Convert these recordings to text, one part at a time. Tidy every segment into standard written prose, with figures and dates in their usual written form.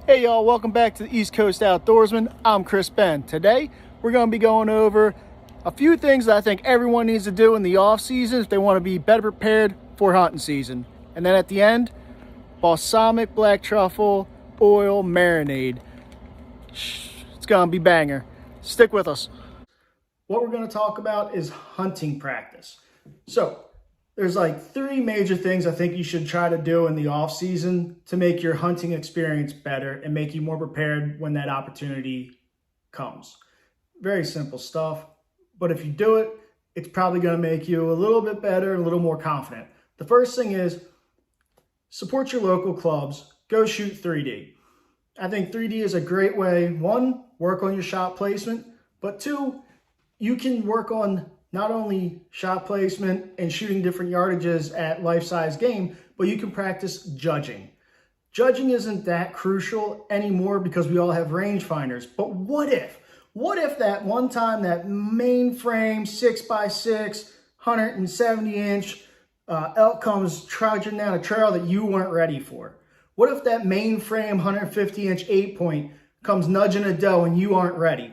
Hey y'all, welcome back to the East Coast Outdoorsman. I'm Chris Ben. Today, we're going to be going over a few things that I think everyone needs to do in the off season if they want to be better prepared for hunting season. And then at the end, balsamic black truffle oil marinade. It's going to be banger. Stick with us. What we're going to talk about is hunting practice. So, there's like three major things I think you should try to do in the off season to make your hunting experience better and make you more prepared when that opportunity comes. Very simple stuff, but if you do it, it's probably going to make you a little bit better and a little more confident. The first thing is support your local clubs. Go shoot 3D. I think 3D is a great way, one, work on your shot placement, but two, you can work on not only shot placement and shooting different yardages at life-size game, but you can practice judging. Judging isn't that crucial anymore because we all have rangefinders. But what if that one time that mainframe 6x6, 170-inch elk comes trudging down a trail that you weren't ready for? What if that mainframe 150-inch 8-point comes nudging a doe and you aren't ready?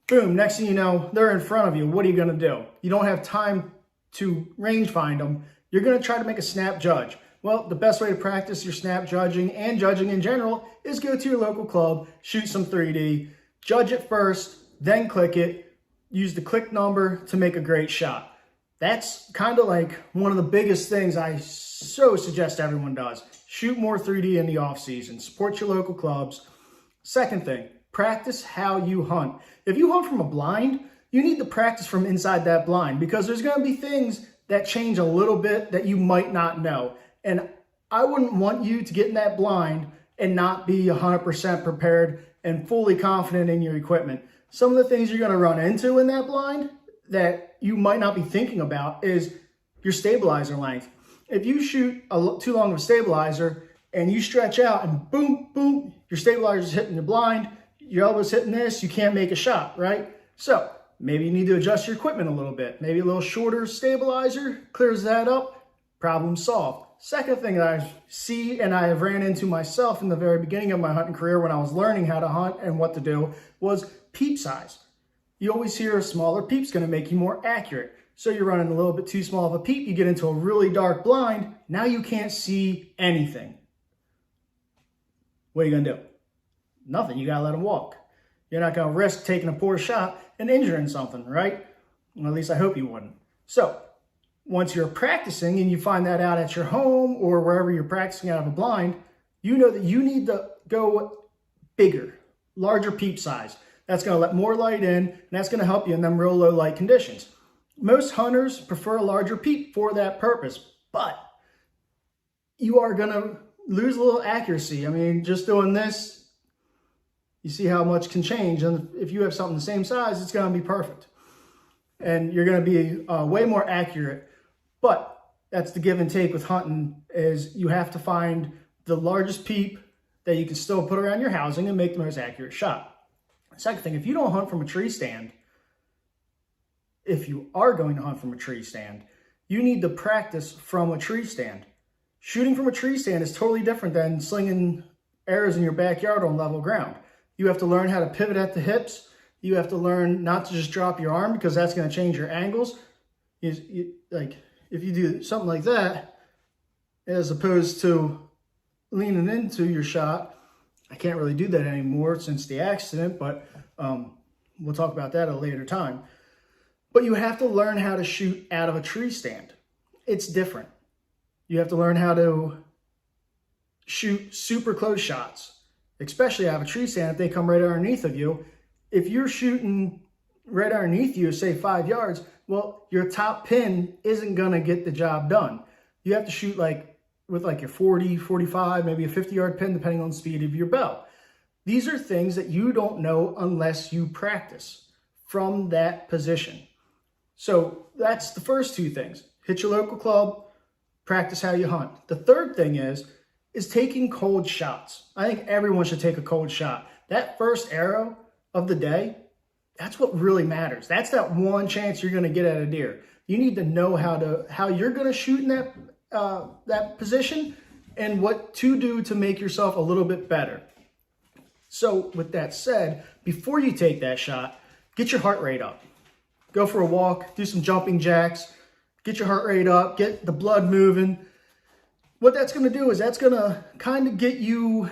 Boom, next thing you know, they're in front of you. What are you going to do? You don't have time to range find them. You're going to try to make a snap judge. Well, the best way to practice your snap judging and judging in general is go to your local club, shoot some 3D, judge it first, then click it, use the click number to make a great shot. That's kind of like one of the biggest things I so suggest everyone does. Shoot more 3D in the off season. Support your local clubs. Second thing, practice how you hunt. If you hunt from a blind, you need to practice from inside that blind because there's going to be things that change a little bit that you might not know. And I wouldn't want you to get in that blind and not be 100% prepared and fully confident in your equipment. Some of the things you're going to run into in that blind that you might not be thinking about is your stabilizer length. If you shoot too long of a stabilizer and you stretch out and boom, boom, your stabilizer is hitting the blind, your elbow's hitting this, you can't make a shot, right? So maybe you need to adjust your equipment a little bit. Maybe a little shorter stabilizer clears that up, problem solved. Second thing that I see and I have ran into myself in the very beginning of my hunting career when I was learning how to hunt and what to do was peep size. You always hear a smaller peep's gonna make you more accurate. So you're running a little bit too small of a peep, you get into a really dark blind, now you can't see anything. What are you gonna do? Nothing, you gotta let them walk. You're not gonna risk taking a poor shot and injuring something, right? Well, at least I hope you wouldn't. So, once you're practicing and you find that out at your home or wherever you're practicing out of a blind, you know that you need to go bigger, larger peep size. That's gonna let more light in, and that's gonna help you in them real low light conditions. Most hunters prefer a larger peep for that purpose, but you are gonna lose a little accuracy. I mean, just doing this, you see how much can change. And if you have something the same size, it's going to be perfect. And you're going to be way more accurate. But that's the give and take with hunting is you have to find the largest peep that you can still put around your housing and make the most accurate shot. Second thing, if you don't hunt from a tree stand, if you are going to hunt from a tree stand, you need to practice from a tree stand. Shooting from a tree stand is totally different than slinging arrows in your backyard on level ground. You have to learn how to pivot at the hips. You have to learn not to just drop your arm because that's going to change your angles. Like if you do something like that, as opposed to leaning into your shot, I can't really do that anymore since the accident, but we'll talk about that at a later time. But you have to learn how to shoot out of a tree stand. It's different. You have to learn how to shoot super close shots, especially out of a tree stand if they come right underneath of you. If you're shooting right underneath you, say 5 yards, well, your top pin isn't gonna get the job done. You have to shoot with your 40, 45, maybe a 50-yard pin, depending on the speed of your bow. These are things that you don't know unless you practice from that position. So that's the first two things. Hit your local club, practice how you hunt. The third thing is taking cold shots. I think everyone should take a cold shot. That first arrow of the day, that's what really matters. That's that one chance you're going to get at a deer. You need to know how you're going to shoot in that position and what to do to make yourself a little bit better. So with that said, before you take that shot, get your heart rate up. Go for a walk, do some jumping jacks, get your heart rate up, get the blood moving. What that's going to do is that's going to kind of get you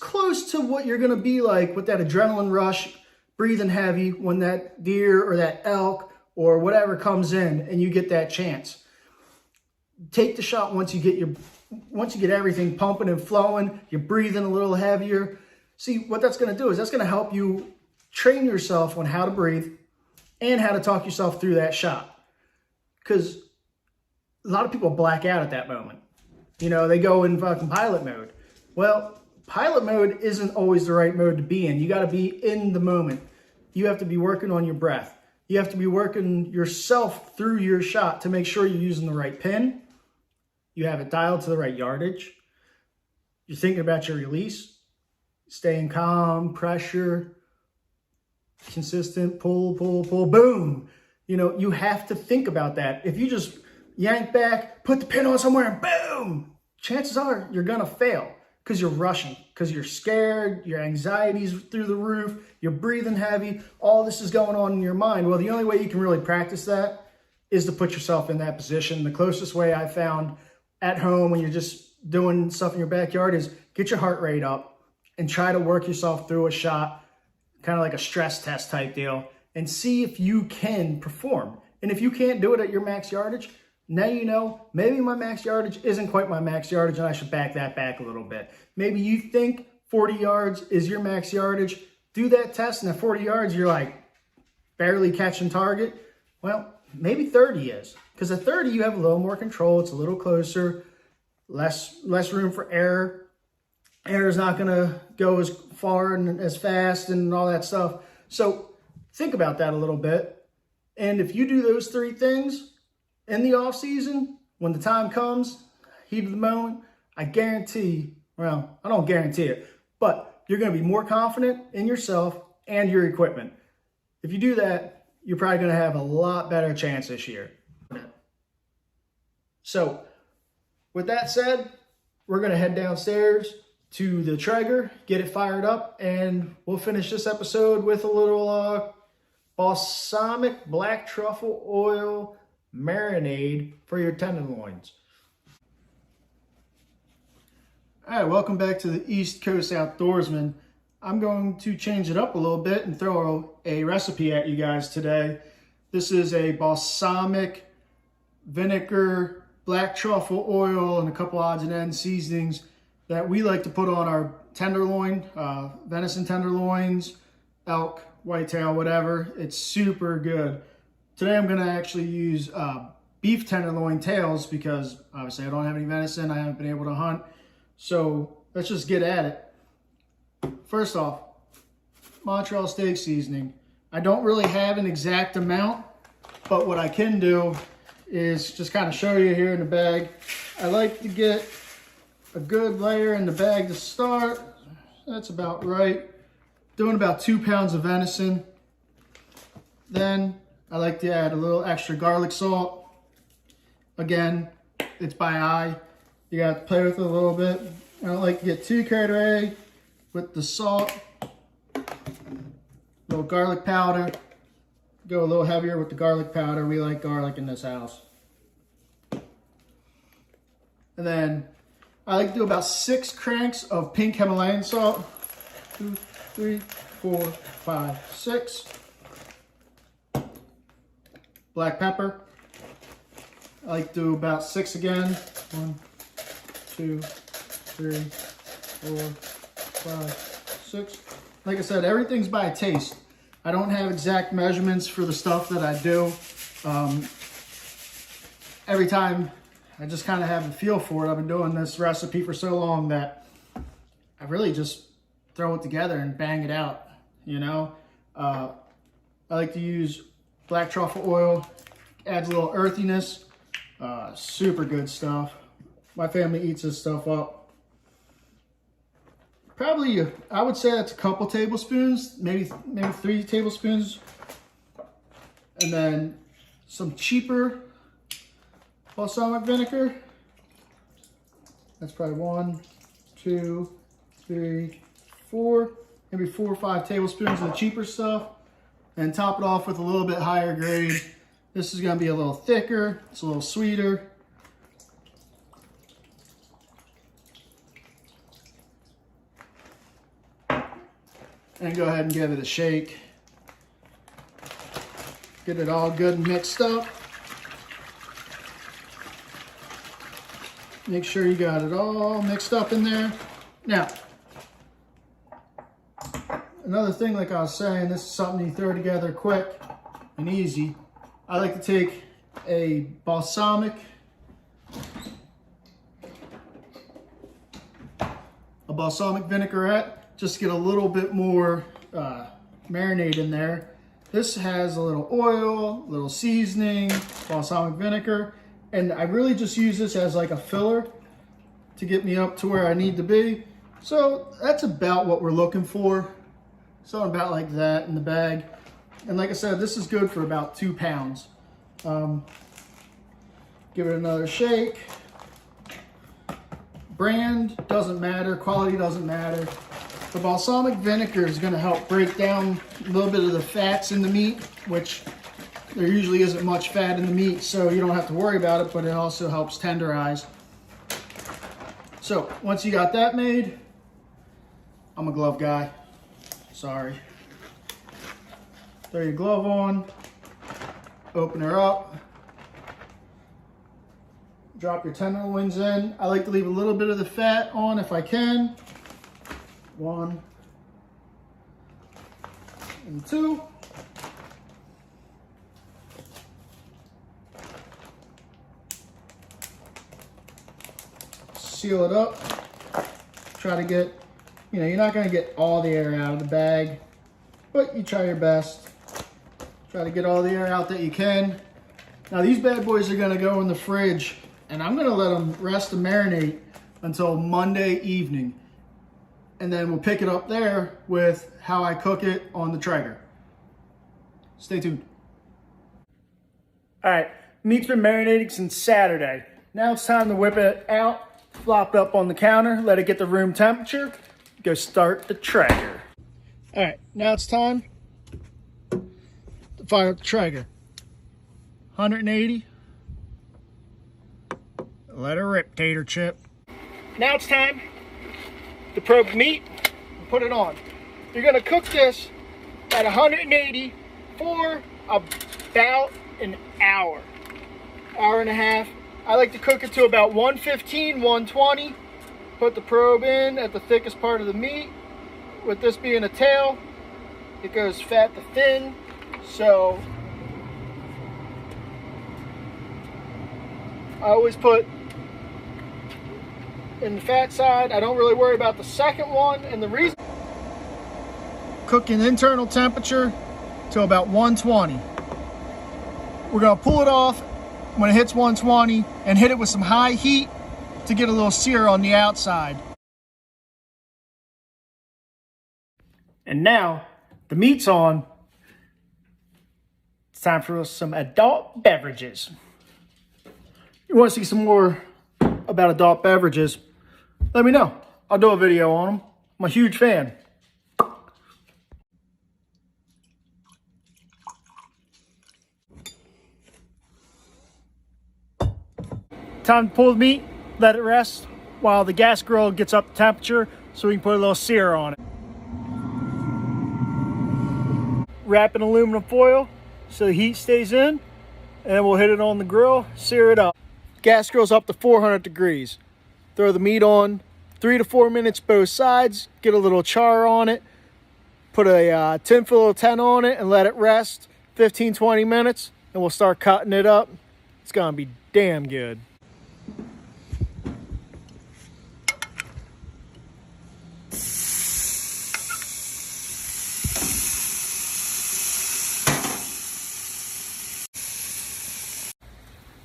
close to what you're going to be like with that adrenaline rush, breathing heavy when that deer or that elk or whatever comes in and you get that chance. Take the shot once you get everything pumping and flowing, you're breathing a little heavier. See, what that's going to do is that's going to help you train yourself on how to breathe and how to talk yourself through that shot. Because a lot of people black out at that moment. You know, they go in fucking pilot mode. Well, pilot mode isn't always the right mode to be in. You got to be in the moment. You have to be working on your breath. You have to be working yourself through your shot to make sure you're using the right pin. You have it dialed to the right yardage. You're thinking about your release, staying calm, pressure, consistent, pull, boom. You know, you have to think about that. If you just yank back, put the pin on somewhere and boom, chances are you're gonna fail because you're rushing, because you're scared, your anxiety's through the roof, you're breathing heavy, all this is going on in your mind. Well, the only way you can really practice that is to put yourself in that position. The closest way I found at home when you're just doing stuff in your backyard is get your heart rate up and try to work yourself through a shot, kind of like a stress test type deal, and see if you can perform. And if you can't do it at your max yardage, now you know, maybe my max yardage isn't quite my max yardage and I should back that back a little bit. Maybe you think 40 yards is your max yardage. Do that test and at 40 yards, you're like barely catching target. Well, maybe 30 is. Because at 30, you have a little more control. It's a little closer, less room for error. Air is not going to go as far and as fast and all that stuff. So think about that a little bit. And if you do those three things in the off season, when the time comes, heat of the moment, I guarantee, well, I don't guarantee it, but you're going to be more confident in yourself and your equipment. If you do that, you're probably going to have a lot better chance this year. So with that said, we're going to head downstairs to the Traeger, get it fired up, and we'll finish this episode with a little balsamic black truffle oil marinade for your tenderloins. All right, welcome back to the East Coast Outdoorsman. I'm going to change it up a little bit and throw a recipe at you guys today. This is a balsamic vinegar, black truffle oil, and a couple odds and ends seasonings that we like to put on our tenderloin, venison tenderloins, elk, whitetail, whatever. It's super good. Today I'm going to actually use beef tenderloin tails because obviously I don't have any venison. I haven't been able to hunt. So let's just get at it. First off, Montreal steak seasoning. I don't really have an exact amount, but what I can do is just kind of show you here in the bag. I like to get a good layer in the bag to start. That's about right. Doing about 2 pounds of venison. Then I like to add a little extra garlic salt. Again, it's by eye. You got to play with it a little bit. I don't like to get too carried away with the salt. Little garlic powder. Go a little heavier with the garlic powder. We like garlic in this house. And then I like to do about 6 cranks of pink Himalayan salt. 2, 3, 4, 5, 6. Black pepper. I like to do about 6 again. 1, 2, 3, 4, 5, 6. Like I said, everything's by taste. I don't have exact measurements for the stuff that I do. Every time I just kind of have a feel for it. I've been doing this recipe for so long that I really just throw it together and bang it out, you know. I like to use black truffle oil. Adds a little earthiness. Super good stuff. My family eats this stuff up. Probably, I would say that's a couple tablespoons, maybe 3 tablespoons. And then some cheaper balsamic vinegar. That's probably 1, 2, 3, maybe 4 or 5 tablespoons of the cheaper stuff, and top it off with a little bit higher grade. This is gonna be a little thicker, it's a little sweeter. And go ahead and give it a shake. Get it all good and mixed up. Make sure you got it all mixed up in there. Now, another thing, like I was saying, this is something you throw together quick and easy. I like to take a balsamic vinaigrette, just to get a little bit more marinade in there. This has a little oil, a little seasoning, balsamic vinegar, and I really just use this as like a filler to get me up to where I need to be. So that's about what we're looking for. Something about like that in the bag. And like I said, this is good for about 2 pounds. Give it another shake. Brand doesn't matter, quality doesn't matter. The balsamic vinegar is going to help break down a little bit of the fats in the meat, which there usually isn't much fat in the meat, so you don't have to worry about it, but it also helps tenderize. So once you got that made, I'm a glove guy, sorry. Throw your glove on, open her up, drop your tenderloins in. I like to leave a little bit of the fat on if I can. 1 and 2. Seal it up. Try to get, you're not going to get all the air out of the bag, but you try your best. Try to get all the air out that you can. Now these bad boys are going to go in the fridge, and I'm going to let them rest and marinate until Monday evening. And then we'll pick it up there with how I cook it on the Traeger. Stay tuned. All right, meat's been marinating since Saturday. Now it's time to whip it out, flop it up on the counter, let it get to room temperature, go start the Traeger. All right, now it's time to fire up the Traeger. 180. Let it rip, tater chip. Now it's time to probe the meat and put it on. You're gonna cook this at 180 for about an hour and a half. I like to cook it to about 115, 120. Put the probe in at the thickest part of the meat. With this being a tail, it goes fat to thin. So I always put in the fat side. I don't really worry about the second one, and the reason, cooking internal temperature to about 120. We're gonna pull it off when it hits 120 and hit it with some high heat to get a little sear on the outside. And now the meat's on. It's time for some adult beverages. You want to see some more about adult beverages, let me know. I'll do a video on them. I'm a huge fan. Time to pull the meat, let it rest while the gas grill gets up to temperature so we can put a little sear on it. Wrap in aluminum foil so the heat stays in, and then we'll hit it on the grill, sear it up. Gas grill's up to 400 degrees. Throw the meat on, 3 to 4 minutes both sides, get a little char on it, put a tinfoil tent on it and let it rest 15-20 minutes, and we'll start cutting it up. It's gonna be damn good.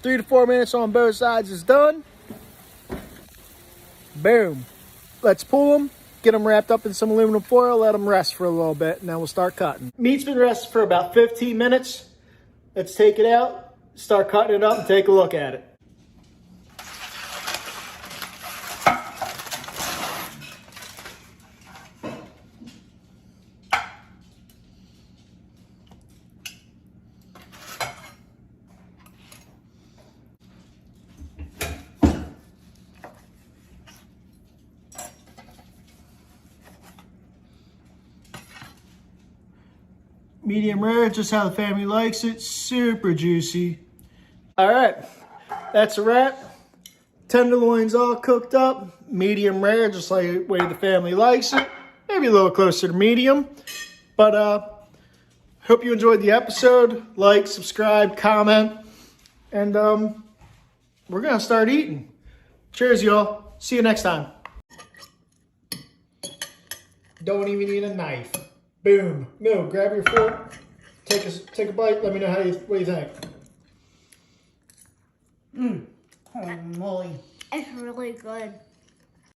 Three to 4 minutes on both sides is done. Boom. Let's pull them, get them wrapped up in some aluminum foil, let them rest for a little bit, and then we'll start cutting. Meat's been resting for about 15 minutes. Let's take it out, start cutting it up, and take a look at it. Medium rare, just how the family likes it. Super juicy. All right, that's a wrap. Tenderloins all cooked up. Medium rare, just like the way the family likes it. Maybe a little closer to medium. But hope you enjoyed the episode. Like, subscribe, comment. And we're going to start eating. Cheers, y'all. See you next time. Don't even need a knife. Boom. No, grab your fork. Take a bite. Let me know what you think. Holy moly. It's really good.